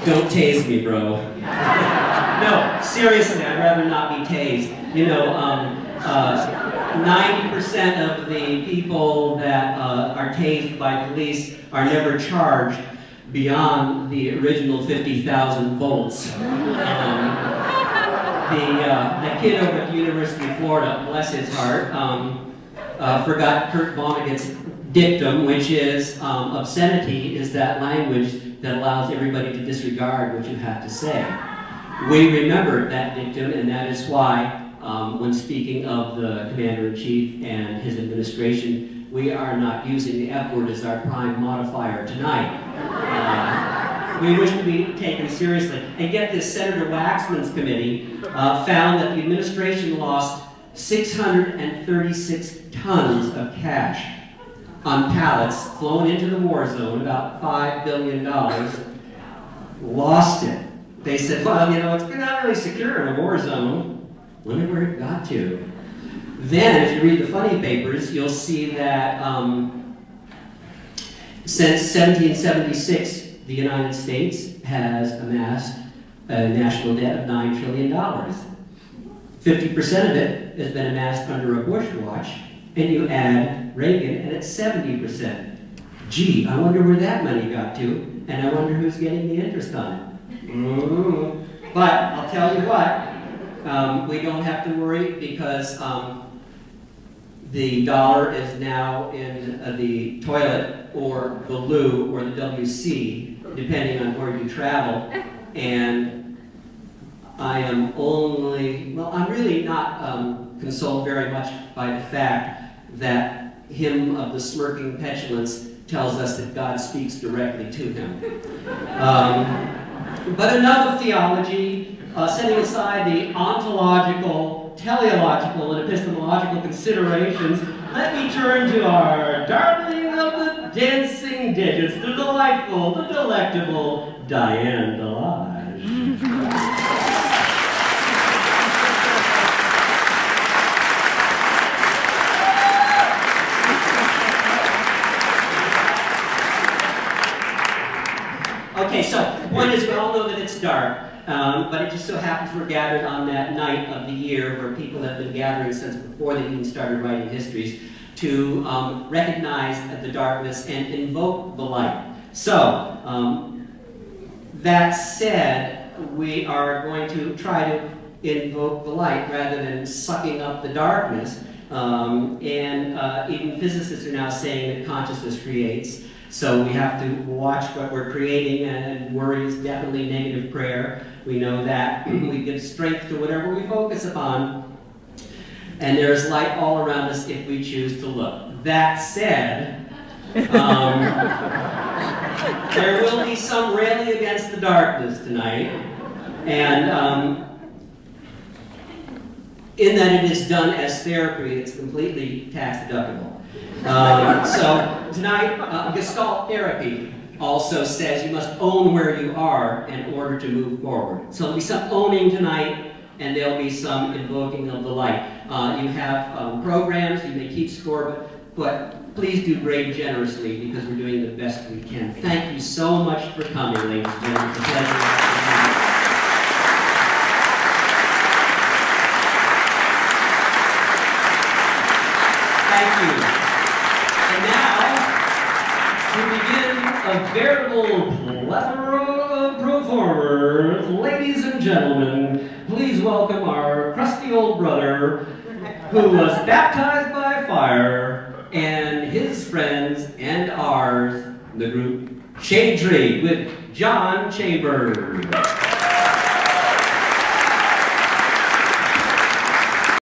Don't tase me, bro. No, seriously, I'd rather not be tased. You know, 90% of the people that are tased by police are never charged beyond the original 50,000 volts. The kid over at the University of Florida, bless his heart, forgot Kurt Vonnegut's dictum, which is obscenity is that language that allows everybody to disregard what you have to say. We remember that dictum, and that is why when speaking of the Commander-in-Chief and his administration, we are not using the F word as our prime modifier tonight. We wish to be taken seriously. And yet this Senator Waxman's committee found that the administration lost 636 tons of cash on pallets flown into the war zone, about $5 billion, lost it. They said, well, you know, it's not really secure in a war zone. Wonder where it got to. Then, if you read the funny papers, you'll see that since 1776, the United States has amassed a national debt of $9 trillion. 50% of it has been amassed under a Bush watch, and you add Reagan, and it's 70%. Gee, I wonder where that money got to, and I wonder who's getting the interest on it. But I'll tell you what, we don't have to worry because the dollar is now in the toilet or the loo or the WC, depending on where you travel. And I am only, well, I'm really not consoled very much by the fact that him of the smirking petulance tells us that God speaks directly to him. But enough of theology, setting aside the ontological, teleological, and epistemological considerations, let me turn to our darling of the dancing digits, the delightful, the delectable Diane Delage. Okay, so the point is we all know that it's dark, but it just so happens we're gathered on that night of the year where people have been gathering since before they even started writing histories to recognize the darkness and invoke the light. So, that said, we are going to try to invoke the light rather than sucking up the darkness. Even physicists are now saying that consciousness creates. So we have to watch what we're creating, and worry is definitely negative prayer. We know that we give strength to whatever we focus upon, and there's light all around us if we choose to look. That said, there will be some railing against the darkness tonight, and in that it is done as therapy, it's completely tax deductible. So tonight, Gestalt therapy also says you must own where you are in order to move forward. So there'll be some owning tonight, and there'll be some invoking of the light. You have programs, you may keep score, but please do grade generously because we're doing the best we can. Thank you so much for coming, ladies and gentlemen. It's a pleasure. Thank you. And now, to begin a veritable plethora of performers, ladies and gentlemen, please welcome our crusty old brother who was baptized by fire, and his friends and ours, the group Shade Tree with John Chambers.